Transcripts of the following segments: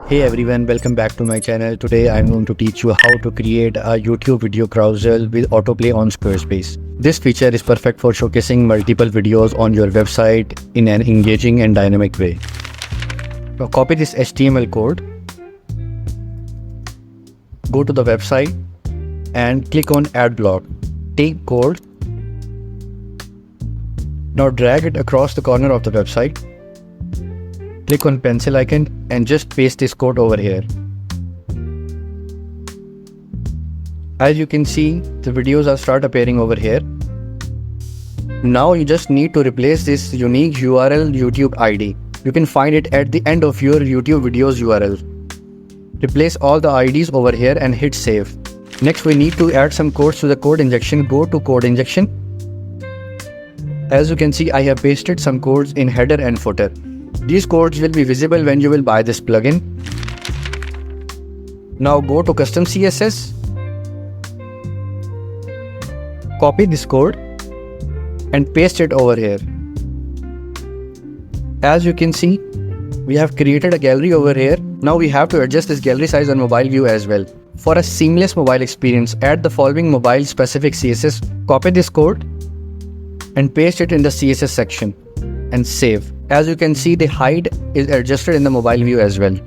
Hey everyone, welcome back to my channel. Today I'm going to teach you how to create a YouTube video carousel with autoplay on Squarespace. This feature is perfect for showcasing multiple videos on your website in an engaging and dynamic way. Now copy this HTML code, go to the website and click on add block. Take code. Now drag it across the corner of the website. Click on pencil icon and just paste this code over here. As you can see, the videos are start appearing over here. Now you just need to replace this unique URL YouTube ID. You can find it at the end of your YouTube videos URL. Replace all the IDs over here and hit save. Next we need to add some codes to the code injection. Go to code injection. As you can see, I have pasted some codes in header and footer. These codes will be visible when you will buy this plugin. Now go to custom CSS. Copy this code and paste it over here. As you can see, we have created a gallery over here. Now we have to adjust this gallery size on mobile view as well. For a seamless mobile experience, add the following mobile specific CSS. Copy this code and paste it in the CSS section and save. As you can see, the height is adjusted in the mobile view as well.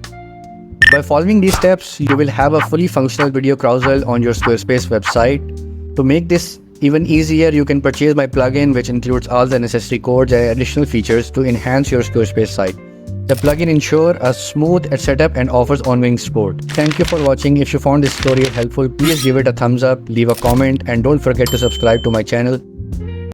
By following these steps, you will have a fully functional video carousel on your Squarespace website. To make this even easier, you can purchase my plugin, which includes all the necessary codes and additional features to enhance your Squarespace site. The plugin ensures a smooth setup and offers ongoing support. Thank you for watching. If you found this tutorial helpful, please give it a thumbs up, leave a comment, and don't forget to subscribe to my channel.